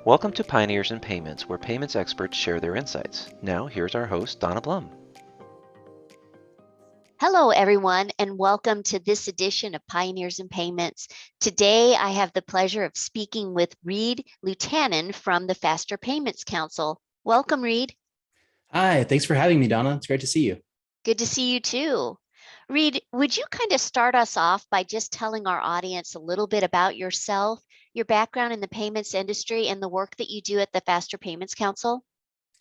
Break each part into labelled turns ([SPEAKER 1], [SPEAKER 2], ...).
[SPEAKER 1] Welcome to Pioneers in Payments, where payments experts share their insights. Now, here's our host, Donna Blum.
[SPEAKER 2] Hello, everyone, and welcome to this edition of Pioneers in Payments. Today, I have the pleasure of speaking with Reed Luhtanen from the Faster Payments Council. Welcome, Reed.
[SPEAKER 3] Hi, thanks for having me, Donna. It's great to see you.
[SPEAKER 2] Good to see you too. Reed, would you kind of start us off by just telling our audience a little bit about yourself, your background in the payments industry, and the work that you do at the Faster Payments Council?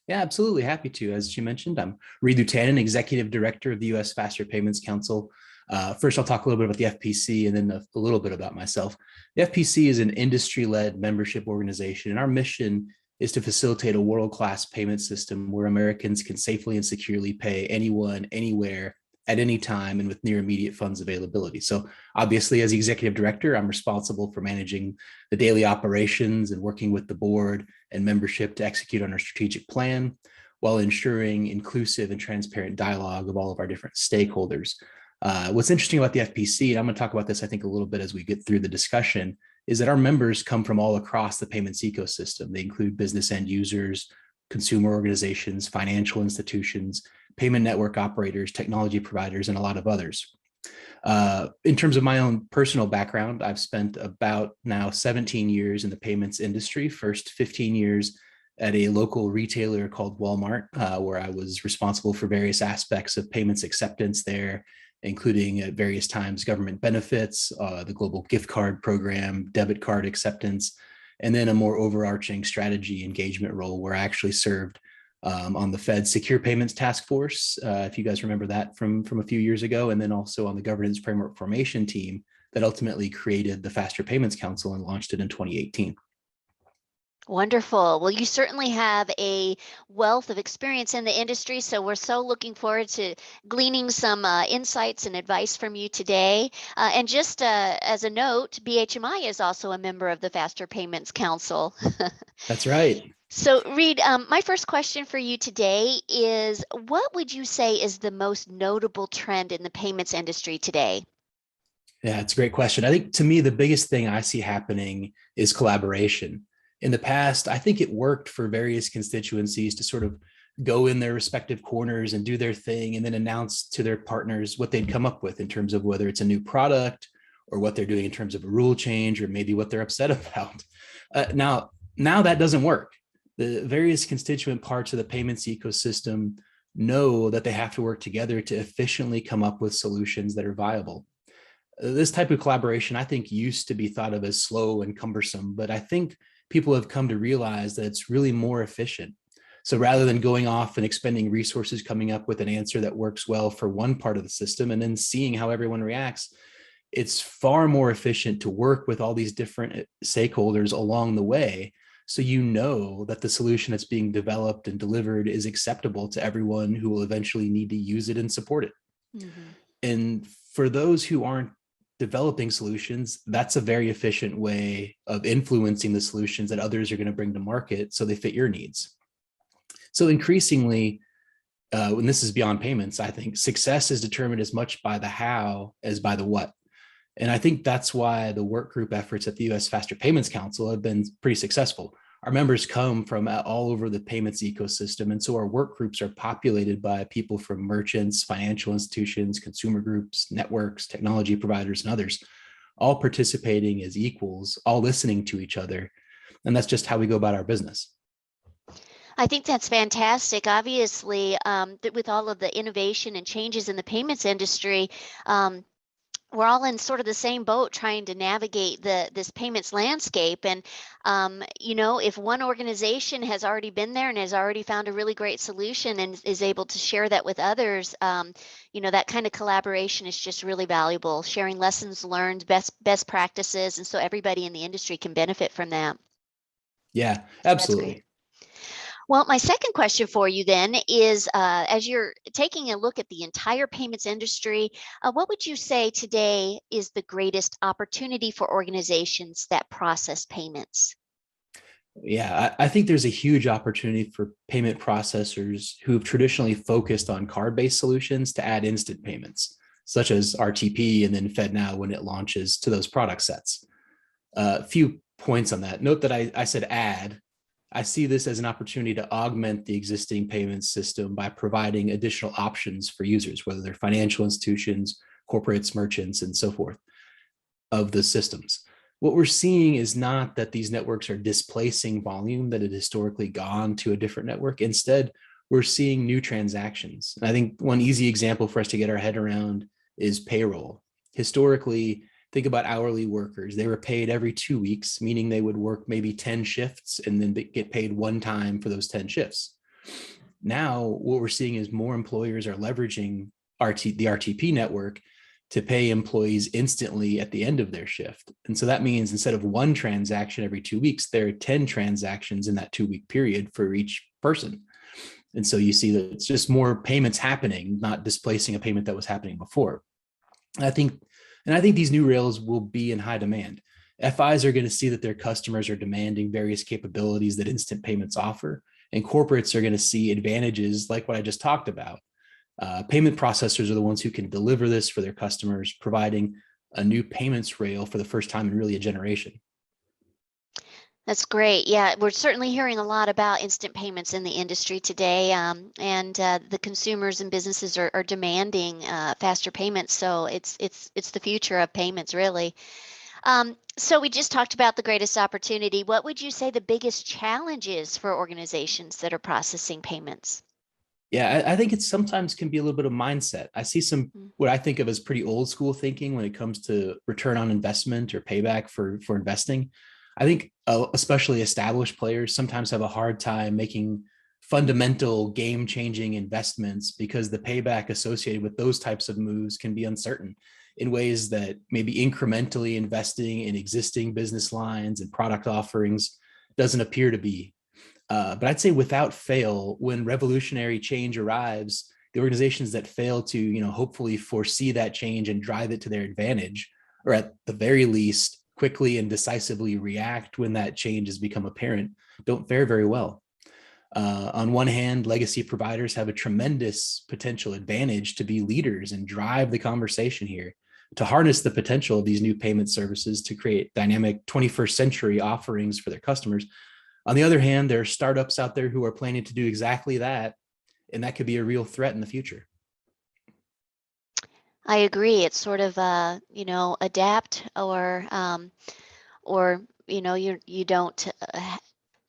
[SPEAKER 3] Yeah, absolutely. Happy to. As you mentioned, I'm Reed Luhtanen, Executive Director of the U.S. Faster Payments Council. First, I'll talk a little bit about the FPC and then a little bit about myself. The FPC is an industry-led membership organization, and our mission is to facilitate a world-class payment system where Americans can safely and securely pay anyone, anywhere, at any time, and with near immediate funds availability. So obviously, as the executive director, I'm responsible for managing the daily operations and working with the board and membership to execute on our strategic plan while ensuring inclusive and transparent dialogue of all of our different stakeholders. What's interesting about the FPC, and I'm going to talk about this, I think, a little bit as we get through the discussion, is that our members come from all across the payments ecosystem. They include business end users, consumer organizations, financial institutions, payment network operators, technology providers, and a lot of others. In terms of my own personal background, I've spent about now 17 years in the payments industry, first 15 years at a local retailer called Walmart, where I was responsible for various aspects of payments acceptance there, including at various times government benefits, the global gift card program, debit card acceptance, and then a more overarching strategy engagement role where I actually served on the Fed's Secure Payments Task Force, if you guys remember that from a few years ago, and then also on the Governance Framework Formation team that ultimately created the Faster Payments Council and launched it in 2018.
[SPEAKER 2] Wonderful. Well, you certainly have a wealth of experience in the industry, so we're so looking forward to gleaning some insights and advice from you today. And just as a note, BHMI is also a member of the Faster Payments Council.
[SPEAKER 3] That's right.
[SPEAKER 2] So, Reed, my first question for you today is, what would you say is the most notable trend in the payments industry today?
[SPEAKER 3] Yeah, it's a great question. I think to me, the biggest thing I see happening is collaboration. In the past, I think it worked for various constituencies to sort of go in their respective corners and do their thing and then announce to their partners what they'd come up with in terms of whether it's a new product or what they're doing in terms of a rule change or maybe what they're upset about. Now that doesn't work. The various constituent parts of the payments ecosystem know that they have to work together to efficiently come up with solutions that are viable. This type of collaboration, I think, used to be thought of as slow and cumbersome, but I think people have come to realize that it's really more efficient. So rather than going off and expending resources coming up with an answer that works well for one part of the system and then seeing how everyone reacts, it's far more efficient to work with all these different stakeholders along the way, so you know that the solution that's being developed and delivered is acceptable to everyone who will eventually need to use it and support it. Mm-hmm. And for those who aren't developing solutions, that's a very efficient way of influencing the solutions that others are going to bring to market so they fit your needs. So increasingly, when this is beyond payments, I think success is determined as much by the how as by the what. And I think that's why the work group efforts at the U.S. Faster Payments Council have been pretty successful. Our members come from all over the payments ecosystem. And so our work groups are populated by people from merchants, financial institutions, consumer groups, networks, technology providers, and others, all participating as equals, all listening to each other. And that's just how we go about our business.
[SPEAKER 2] I think that's fantastic. Obviously, with all of the innovation and changes in the payments industry, we're all in sort of the same boat trying to navigate this payments landscape. And, if one organization has already been there and has already found a really great solution and is able to share that with others, that kind of collaboration is just really valuable, sharing lessons learned, best practices. And so everybody in the industry can benefit from that.
[SPEAKER 3] Yeah, absolutely.
[SPEAKER 2] Well, my second question for you then is, as you're taking a look at the entire payments industry, what would you say today is the greatest opportunity for organizations that process payments?
[SPEAKER 3] Yeah, I think there's a huge opportunity for payment processors who have traditionally focused on card-based solutions to add instant payments, such as RTP and then FedNow when it launches to those product sets. A few points on that. Note that I said add I see this as an opportunity to augment the existing payments system by providing additional options for users, whether they're financial institutions, corporates, merchants, and so forth of the systems. What we're seeing is not that these networks are displacing volume that had historically gone to a different network. Instead, we're seeing new transactions. And I think one easy example for us to get our head around is payroll. Historically, think about hourly workers. They were paid every 2 weeks, meaning they would work maybe 10 shifts and then get paid one time for those 10 shifts. Now, what we're seeing is more employers are leveraging the RTP network to pay employees instantly at the end of their shift. And so that means instead of one transaction every 2 weeks, there are 10 transactions in that 2-week period for each person. And so you see that it's just more payments happening, not displacing a payment that was happening before. And I think these new rails will be in high demand. FIs are going to see that their customers are demanding various capabilities that instant payments offer, and corporates are going to see advantages like what I just talked about. Payment processors are the ones who can deliver this for their customers, providing a new payments rail for the first time in really a generation.
[SPEAKER 2] That's great. Yeah, we're certainly hearing a lot about instant payments in the industry today, and the consumers and businesses are demanding faster payments. So it's the future of payments, really. So we just talked about the greatest opportunity. What would you say the biggest challenge is for organizations that are processing payments?
[SPEAKER 3] Yeah, I think it sometimes can be a little bit of mindset. I see some what I think of as pretty old school thinking when it comes to return on investment or payback for investing. I think especially established players sometimes have a hard time making fundamental game-changing investments because the payback associated with those types of moves can be uncertain in ways that maybe incrementally investing in existing business lines and product offerings doesn't appear to be. But I'd say without fail, when revolutionary change arrives, the organizations that fail to, hopefully foresee that change and drive it to their advantage, or at the very least, quickly and decisively react when that change has become apparent, don't fare very well. On one hand, legacy providers have a tremendous potential advantage to be leaders and drive the conversation here, to harness the potential of these new payment services to create dynamic 21st century offerings for their customers. On the other hand, there are startups out there who are planning to do exactly that, and that could be a real threat in the future.
[SPEAKER 2] I agree. It's sort of adapt or you don't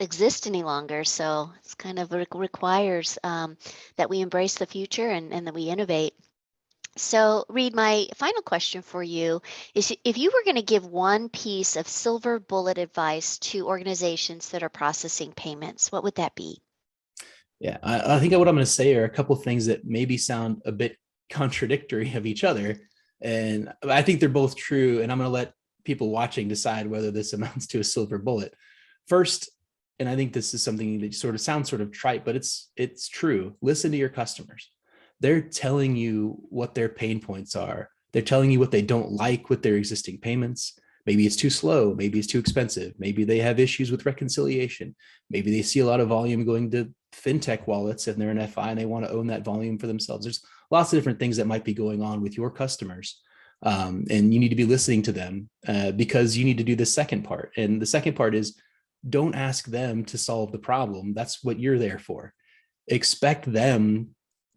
[SPEAKER 2] exist any longer. So it's kind of requires that we embrace the future and that we innovate. So, Reed, my final question for you is if you were going to give one piece of silver bullet advice to organizations that are processing payments, what would that be?
[SPEAKER 3] Yeah, I think what I'm going to say are a couple of things that maybe sound a bit contradictory of each other. And I think they're both true. And I'm going to let people watching decide whether this amounts to a silver bullet. First, and I think this is something that sort of sounds sort of trite, but it's true. Listen to your customers. They're telling you what their pain points are. They're telling you what they don't like with their existing payments. Maybe it's too slow. Maybe it's too expensive. Maybe they have issues with reconciliation. Maybe they see a lot of volume going to fintech wallets and they're an FI and they want to own that volume for themselves. There's lots of different things that might be going on with your customers. And you need to be listening to them because you need to do the second part. And the second part is don't ask them to solve the problem. That's what you're there for.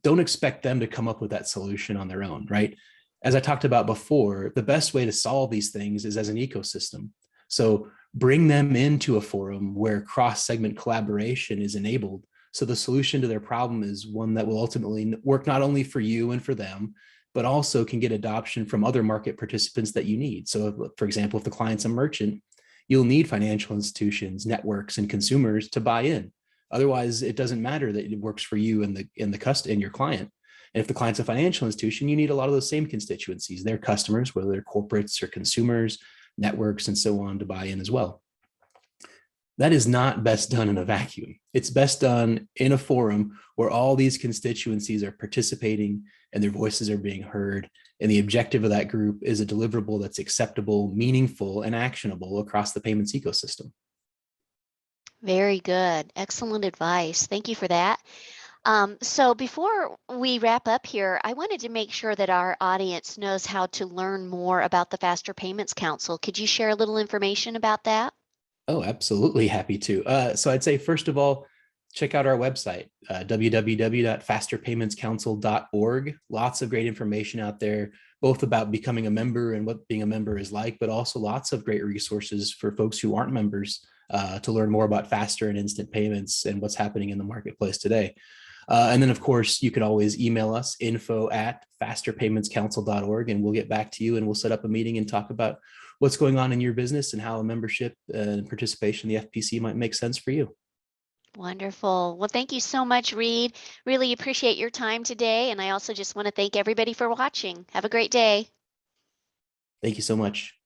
[SPEAKER 3] Don't expect them to come up with that solution on their own, right? As I talked about before, the best way to solve these things is as an ecosystem. So bring them into a forum where cross-segment collaboration is enabled. So the solution to their problem is one that will ultimately work not only for you and for them, but also can get adoption from other market participants that you need. So for example, if the client's a merchant, you'll need financial institutions, networks, and consumers to buy in. Otherwise, it doesn't matter that it works for you and your client. And if the client's a financial institution, you need a lot of those same constituencies, their customers, whether they're corporates or consumers, networks, and so on, to buy in as well. That is not best done in a vacuum. It's best done in a forum where all these constituencies are participating and their voices are being heard. And the objective of that group is a deliverable that's acceptable, meaningful, and actionable across the payments ecosystem.
[SPEAKER 2] Very good. Excellent advice. Thank you for that. So before we wrap up here, I wanted to make sure that our audience knows how to learn more about the Faster Payments Council. Could you share a little information about that?
[SPEAKER 3] Oh, absolutely happy to. So I'd say, first of all, check out our website, www.fasterpaymentscouncil.org. Lots of great information out there, both about becoming a member and what being a member is like, but also lots of great resources for folks who aren't members to learn more about faster and instant payments and what's happening in the marketplace today. And then, of course, you can always email us, info@fasterpaymentscouncil.org, and we'll get back to you and we'll set up a meeting and talk about what's going on in your business and how a membership and participation in the FPC might make sense for you.
[SPEAKER 2] Wonderful. Well, thank you so much, Reed. Really appreciate your time today. And I also just want to thank everybody for watching. Have a great day.
[SPEAKER 3] Thank you so much.